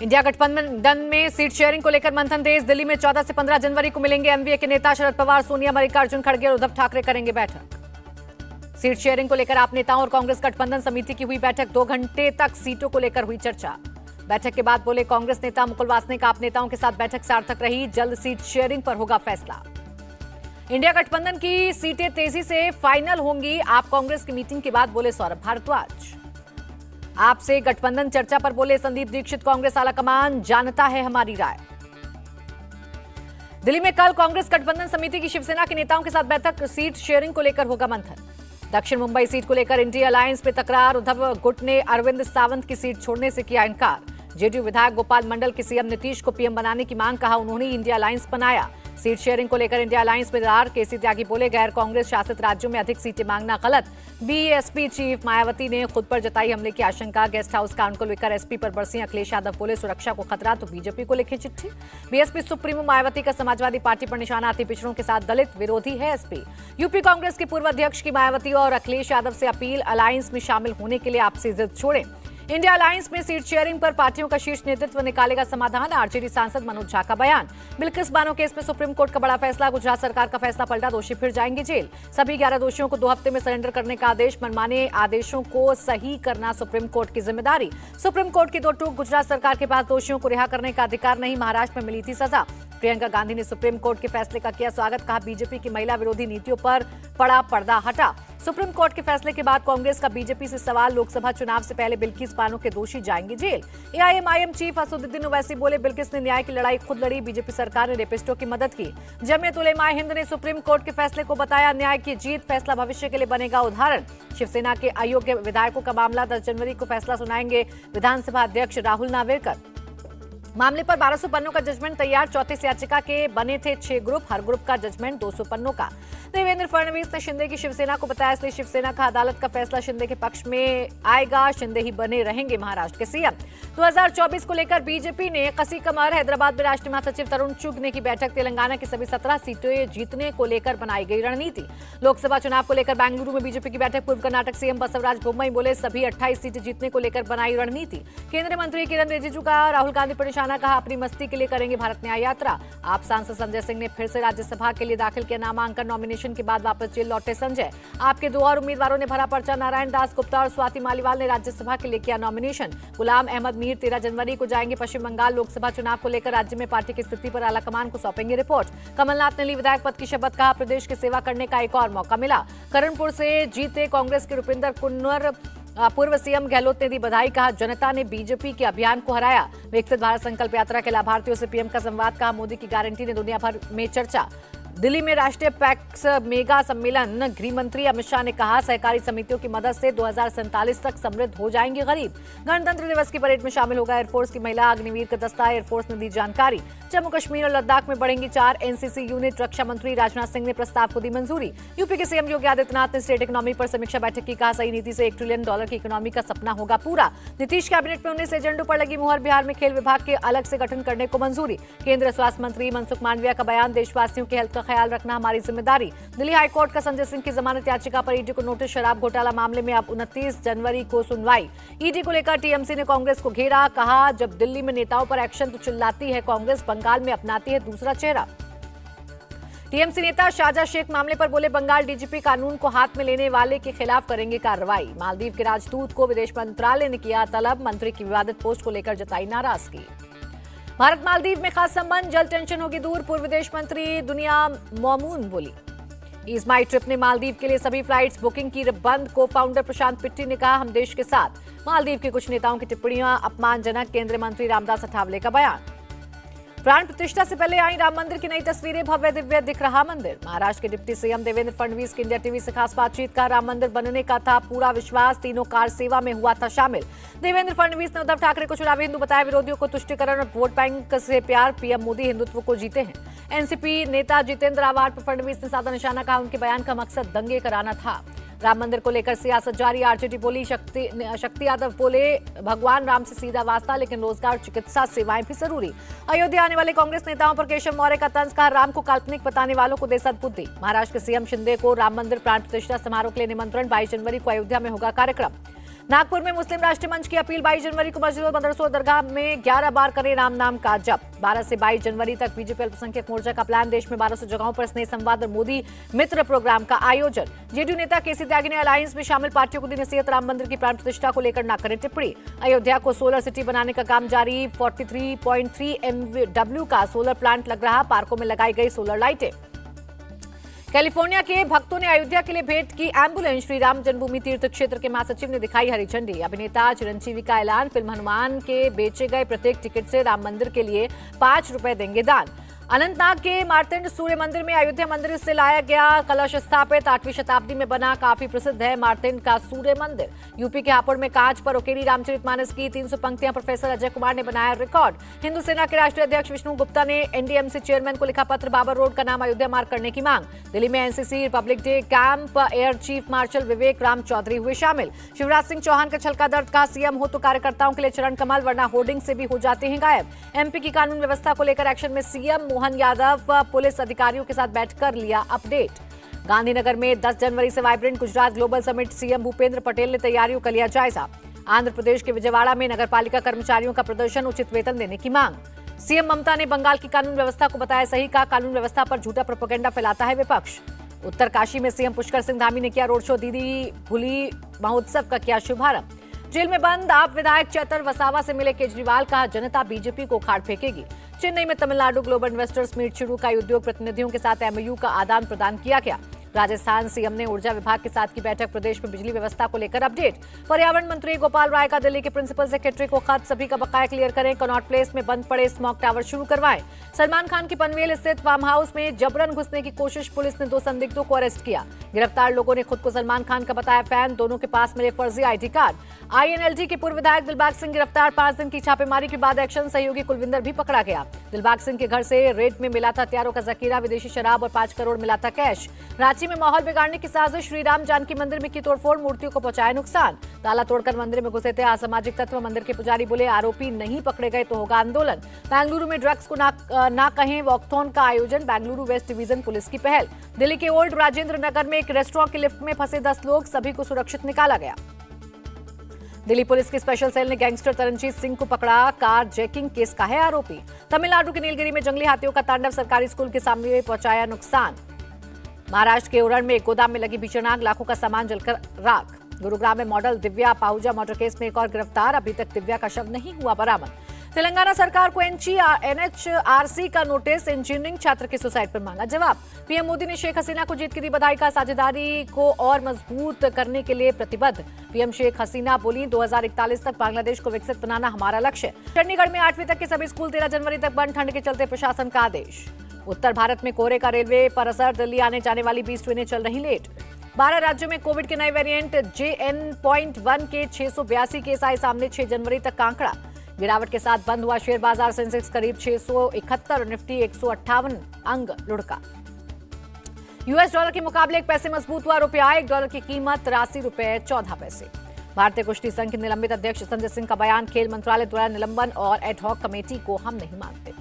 India गठबंधन में seat sharing को लेकर मंथन तेज। दिल्ली में 14 से 15 जनवरी को मिलेंगे एमवीए के नेता शरद पवार, सोनिया, मल्लिकार्जुन खड़गे और उद्धव ठाकरे करेंगे बैठक। सीट शेयरिंग को लेकर आप नेताओं और कांग्रेस गठबंधन समिति की हुई बैठक। 2 घंटे तक सीटों को लेकर हुई चर्चा। बैठक के बाद बोले कांग्रेस नेता मुकुल वासनिक, आप नेताओं के साथ बैठक सार्थक रही, जल्द सीट शेयरिंग पर होगा फैसला। इंडिया गठबंधन की सीटें तेजी से फाइनल होंगी, आप कांग्रेस की मीटिंग के बाद बोले सौरभ भारद्वाज। आपसे गठबंधन चर्चा पर बोले संदीप दीक्षित, कांग्रेस आलाकमान जानता है हमारी राय। दिल्ली में कल कांग्रेस गठबंधन समिति की शिवसेना के नेताओं के साथ बैठक। सीट शेयरिंग को लेकर होगा मंथन। दक्षिण मुंबई सीट को लेकर इंडिया अलायंस में तकरार। उद्धव गुट ने अरविंद सावंत की सीट छोड़ने से किया इनकार। जेडीयू विधायक गोपाल मंडल की सीएम नीतीश को पीएम बनाने की मांग, कहा उन्होंने इंडिया अलायंस बनाया। सीट शेयरिंग को लेकर इंडिया अलायंस में दरार। केसी त्यागी बोले गैर कांग्रेस शासित राज्यों में अधिक सीटें मांगना गलत। बीएसपी चीफ मायावती ने खुद पर जताई हमले की आशंका। गेस्ट हाउस कांड को लेकर एसपी पर बरसी अखिलेश यादव बोले सुरक्षा को खतरा तो बीजेपी को लिखी चिट्ठी। बीएसपी सुप्रीमो मायावती का समाजवादी पार्टी पर निशाना, अति पिछड़ों के साथ दलित विरोधी है एसपी। यूपी कांग्रेस के पूर्व अध्यक्ष की मायावती और अखिलेश यादव से अपील, अलायंस में शामिल होने के लिए आपसे जिद छोड़ें। इंडिया अलायंस में सीट शेयरिंग पर पार्टियों का शीर्ष नेतृत्व निकालेगा समाधान। आरजेडी सांसद मनोज झा का बयान। बिल्किस बानो केस में सुप्रीम कोर्ट का बड़ा फैसला। गुजरात सरकार का फैसला पलटा, दोषी फिर जाएंगे जेल। सभी 11 दोषियों को 2 हफ्ते में सरेंडर करने का आदेश। मनमाने आदेशों को सही करना सुप्रीम कोर्ट की जिम्मेदारी। सुप्रीम कोर्ट की 2 टूक, गुजरात सरकार के पास दोषियों को रिहा करने का अधिकार नहीं, महाराष्ट्र में मिली थी सजा। प्रियंका गांधी ने सुप्रीम कोर्ट के फैसले का किया स्वागत, कहा बीजेपी की महिला विरोधी नीतियों पर पड़ा पर्दा हटा। सुप्रीम कोर्ट के फैसले के बाद कांग्रेस का बीजेपी से सवाल, लोकसभा चुनाव से पहले बिल्किस बानो के दोषी जाएंगे जेल। एआईएमआईएम चीफ असदुद्दीन ओवैसी बोले बिल्किस ने न्याय की लड़ाई खुद लड़ी, बीजेपी सरकार ने रेपिस्टों की मदद की। जमीयत उलेमा हिंद ने सुप्रीम कोर्ट के फैसले को बताया न्याय की जीत, फैसला भविष्य के लिए बनेगा उदाहरण। शिवसेना के अयोग्य विधायकों का मामला, 10 जनवरी को फैसला सुनाएंगे विधानसभा अध्यक्ष राहुल नावेरकर। मामले पर 1200 पन्नों का जजमेंट तैयार। 34 याचिका के बने थे 6 ग्रुप, हर ग्रुप का जजमेंट 200 पन्नों का। देवेंद्र फडणवीस ने शिंदे की शिवसेना को बताया, इसलिए शिवसेना का अदालत का फैसला शिंदे के पक्ष में आएगा, शिंदे ही बने रहेंगे महाराष्ट्र के सीएम। 2024 को लेकर बीजेपी ने कसी कमर। हैदराबाद में राष्ट्रीय महासचिव तरुण चुग ने की बैठक। तेलंगाना की सभी 17 सीटें जीतने को लेकर बनाई गई रणनीति। लोकसभा चुनाव को लेकर बेंगलुरु में बीजेपी की बैठक। पूर्व कर्नाटक सीएम बसवराज बोम्मई बोले सभी 28 सीटें जीतने को लेकर बनाई रणनीति। केंद्रीय मंत्री किरण रिजिजू का राहुल गांधी पर निशाना, कहा अपनी मस्ती के लिए करेंगे भारत न्याय यात्रा। आप सांसद संजय सिंह ने फिर से राज्यसभा के लिए दाखिल किया नामांकन। नॉमिनेशन के बाद वापस जेल लौटे संजय। आपके 2 और उम्मीदवारों ने भरा पर्चा। नारायण दास गुप्ता और स्वाति मालीवाल ने राज्यसभा के लिए किया नॉमिनेशन। गुलाम अहमद मीर 13 जनवरी को जाएंगे पश्चिम बंगाल। लोकसभा चुनाव को लेकर राज्य में पार्टी की स्थिति पर आलाकमान को सौंपेंगे रिपोर्ट। कमलनाथ ने ली विधायक पद की शपथ, कहा प्रदेश की सेवा करने का एक और मौका मिला। करणपुर से जीते कांग्रेस के रुपिंदर कुन्वर, पूर्व सीएम गहलोत ने दी बधाई, कहा जनता ने बीजेपी के अभियान को हराया। विकसित भारत संकल्प यात्रा के लाभार्थियों से पीएम का संवाद, कहा मोदी की गारंटी ने दुनिया भर में चर्चा। दिल्ली में राष्ट्रीय पैक्स मेगा सम्मेलन। गृह मंत्री अमित शाह ने कहा सहकारी समितियों की मदद से 2047 तक समृद्ध हो जाएंगे गरीब। गणतंत्र दिवस की परेड में शामिल होगा एयरफोर्स की महिला अग्निवीर का दस्ता, एयरफोर्स ने दी जानकारी। जम्मू कश्मीर और लद्दाख में बढ़ेंगी 4 एनसीसी यूनिट। रक्षा मंत्री राजनाथ सिंह ने प्रस्ताव को दी मंजूरी। यूपी के सीएम योगी आदित्यनाथ ने स्टेट इकोनॉमी पर समीक्षा बैठक की, कहा सही नीति से $1 ट्रिलियन की इकोनॉमी का सपना होगा पूरा। नीतीश कैबिनेट में 19 एजेंडों पर लगी मुहर। बिहार में खेल विभाग के अलग से गठन करने को मंजूरी। केंद्रीय स्वास्थ्य मंत्री मनसुख मांडविया का बयान, देशवासियों के हेल्थ का ख्याल रखना हमारी जिम्मेदारी। दिल्ली हाईकोर्ट का संजय सिंह की जमानत याचिका पर ईडी को नोटिस। शराब घोटाला मामले में अब 29 जनवरी को सुनवाई। ईडी को लेकर टीएमसी ने कांग्रेस को घेरा, कहा जब दिल्ली में नेताओं पर एक्शन तो चिल्लाती है कांग्रेस, बंगाल में अपनाती है दूसरा चेहरा। टीएमसी नेता शाहजहां शेख मामले पर बोले बंगाल डीजीपी कानून को हाथ में लेने वाले के खिलाफ करेंगे कार्रवाई। मालदीव के राजदूत को विदेश मंत्रालय ने किया तलब। मंत्री की विवादित पोस्ट को लेकर जताई नाराजगी। भारत मालदीव में खास संबंध, जल्द टेंशन होगी दूर। पूर्व विदेश मंत्री दुनिया मोमून बोली ईज माई ट्रिप ने मालदीव के लिए सभी फ्लाइट्स बुकिंग की बंद। को फाउंडर प्रशांत पिट्टी ने कहा हम देश के साथ। मालदीव के कुछ नेताओं की टिप्पणियां अपमानजनक। केंद्रीय मंत्री रामदास अठावले का बयान। प्राण प्रतिष्ठा से पहले आई राम मंदिर की नई तस्वीरें, भव्य दिव्य दिख रहा मंदिर। महाराष्ट्र के डिप्टी सीएम देवेंद्र फडणवीस की इंडिया टीवी से खास बातचीत, का राम मंदिर बनने का था पूरा विश्वास, तीनों कार सेवा में हुआ था शामिल। देवेंद्र फडणवीस ने उद्धव ठाकरे को चुनावी हिंदू बताया, विरोधियों को तुष्टीकरण और वोट बैंक से प्यार, पीएम मोदी हिंदुत्व को जीते हैं। एनसीपी नेता जितेंद्र आवार पर फडणवीस ने साधा निशाना, कहा उनके बयान का मकसद दंगे कराना था। राम मंदिर को लेकर सियासत जारी। आरजेडी बोली, शक्ति यादव बोले भगवान राम से सीधा वास्ता, लेकिन रोजगार चिकित्सा सेवाएं भी जरूरी। अयोध्या आने वाले कांग्रेस नेताओं पर केशव मौर्य का तंज, कहा राम को काल्पनिक बताने वालों को दे सद्बुद्धि। महाराष्ट्र के सीएम शिंदे को राम मंदिर प्राण प्रतिष्ठा समारोह के लिए निमंत्रण, 22 जनवरी को अयोध्या में होगा कार्यक्रम। नागपुर में मुस्लिम राष्ट्रीय मंच की अपील 22 जनवरी को मस्जिदों, मदरसों और दरगाह में 11 बार करें राम नाम का जप। 12 से 22 जनवरी तक बीजेपी अल्पसंख्यक मोर्चा का प्लान, देश में 1200 जगहों पर स्नेह संवाद और मोदी मित्र प्रोग्राम का आयोजन। जेडीयू नेता केसी त्यागी ने अलायंस में शामिल पार्टियों को दी नसीहत, राम मंदिर की प्राण प्रतिष्ठा को लेकर न करें टिप्पणी। अयोध्या को सोलर सिटी बनाने का काम जारी, 43.3 MW का सोलर प्लांट लग रहा, पार्कों में लगाई गई सोलर लाइटें। कैलिफोर्निया के भक्तों ने अयोध्या के लिए भेंट की एम्बुलेंस, श्री राम जन्मभूमि तीर्थ क्षेत्र के महासचिव ने दिखाई हरी झंडी। अभिनेता चिरंजीवी का ऐलान, फिल्म हनुमान के बेचे गए प्रत्येक टिकट से राम मंदिर के लिए 5 रुपए देंगे दान। अनंतनाग के मार्तंड सूर्य मंदिर में अयोध्या मंदिर से लाया गया कलश स्थापित, 8वीं शताब्दी में बना, काफी प्रसिद्ध है मार्तंड का सूर्य मंदिर। यूपी के हापुड़ में कांच पर उकेरी रामचरितमानस की 300 पंक्तियां, प्रोफेसर अजय कुमार ने बनाया रिकॉर्ड। हिंदू सेना के राष्ट्रीय अध्यक्ष विष्णु गुप्ता ने एनडीएमसी चेयरमैन को लिखा पत्र, बाबर रोड का नाम अयोध्या मार्ग करने की मांग। दिल्ली में NCC republic day camp, air chief marshal Vivek Ram Chaudhari हुए शामिल। शिवराज सिंह चौहान का छलका दर्द, का सीएम हो तो कार्यकर्ताओं के लिए चरण कमल, वरना होर्डिंग से भी हो जाते हैं गायब। एमपी की कानून व्यवस्था को लेकर एक्शन में सीएम, मोहन यादव पुलिस अधिकारियों के साथ बैठकर लिया अपडेट। गांधीनगर में 10 जनवरी से vibrant Gujarat global summit, CM Bhupendra Patel ने तैयारियों का लिया जायजा। आंध्र प्रदेश के विजयवाड़ा में नगरपालिका कर्मचारियों का प्रदर्शन, उचित वेतन देने की मांग। सीएम ममता ने बंगाल की कानून व्यवस्था को बताया सही, का कानून व्यवस्था पर झूठा प्रोपेगेंडा फैलाता है विपक्ष। उत्तरकाशी में सीएम पुष्कर सिंह धामी ने किया रोड शो, दीदी भूली महोत्सव का किया शुभारंभ। जेल में बंद आप विधायक चैतर वसावा से मिले केजरीवाल, कहा जनता बीजेपी को उखाड़ फेंकेगी। चेन्नई में तमिलनाडु ग्लोबल इन्वेस्टर्स मीट शुरू, कई उद्योग प्रतिनिधियों के साथ एमओयू का आदान प्रदान किया गया। राजस्थान सीएम ने ऊर्जा विभाग के साथ की बैठक, प्रदेश में बिजली व्यवस्था को लेकर अपडेट। पर्यावरण मंत्री गोपाल राय का दिल्ली के प्रिंसिपल सेक्रेटरी को खत, सभी का बकाया क्लियर करें, कनॉट प्लेस में बंद पड़े स्मॉग टावर शुरू करवाएं। सलमान खान की पनवेल स्थित फार्म हाउस में जबरन घुसने की कोशिश, पुलिस ने 2 संदिग्धों को अरेस्ट किया। गिरफ्तार लोगों ने खुद को सलमान खान का बताया फैन, दोनों के पास मिले फर्जी आईडी कार्ड। आईएनएलडी के पूर्व विधायक दिलबाग सिंह गिरफ्तार, 5 दिन की छापेमारी के बाद एक्शन, सहयोगी कुलविंदर भी पकड़ा गया। दिलबाग सिंह के घर से रेड में मिला था हथियारों का जखीरा, विदेशी शराब और 5 करोड़ मिला था कैश। रांची में माहौल बिगाड़ने की साजिश, श्री राम जानकी मंदिर में की तोड़फोड़, मूर्तियों को पहुंचाया नुकसान। ताला तोड़कर मंदिर में घुसे थे असामाजिक तत्व, मंदिर के पुजारी बोले आरोपी नहीं पकड़े गए तो होगा आंदोलन। बेंगलुरु में ड्रग्स को ना कहें वॉकथॉन का आयोजन, बेंगलुरु वेस्ट डिवीजन पुलिस की पहल। दिल्ली के ओल्ड राजेंद्र नगर में एक रेस्टोरेंट की लिफ्ट में फंसे 10 लोग, सभी को सुरक्षित निकाला गया। दिल्ली पुलिस की स्पेशल सेल ने गैंगस्टर तरनजीत सिंह को पकड़ा, कार जैकिंग केस का है आरोपी। तमिलनाडु के नीलगिरी में जंगली हाथियों का तांडव, सरकारी स्कूल के सामने पहुंचाया नुकसान। महाराष्ट्र के उरण में एक गोदाम में लगी भीषण आग, लाखों का सामान जलकर राख। गुरुग्राम में model Divya Pahuja murder case में एक और गिरफ्तार, अभी तक दिव्या का शव नहीं हुआ बरामद। तेलंगाना सरकार को एनएचआरसी का नोटिस, इंजीनियरिंग छात्र के सुसाइड पर मांगा जवाब। पीएम मोदी ने शेख हसीना को जीत की दी बधाई, का साझेदारी को और मजबूत करने के लिए प्रतिबद्ध। पीएम शेख हसीना बोली 2041 तक बांग्लादेश को विकसित बनाना हमारा लक्ष्य। चंडीगढ़ में 8वीं तक के सभी स्कूल 13 जनवरी तक बंद, ठंड के चलते प्रशासन का आदेश। उत्तर भारत में कोहरे का रेलवे पर असर, दिल्ली आने जाने वाली 20 ट्रेनें चल रही लेट। 12 राज्यों में कोविड के नए वेरिएंट JN.1 के 682 केस आए सामने, 6 जनवरी तक का आंकड़ा। गिरावट के साथ बंद हुआ शेयर बाजार, सेंसेक्स करीब 671, निफ्टी 158 अंक लुढ़का। यूएस डॉलर के मुकाबले 1 पैसे मजबूत हुआ रुपया, 1 डॉलर की कीमत 83 रुपए 14 पैसे। भारतीय कुश्ती संघ के निलंबित अध्यक्ष संजय सिंह का बयान, खेल मंत्रालय द्वारा निलंबन और एडहॉक कमेटी को हम नहीं मानते।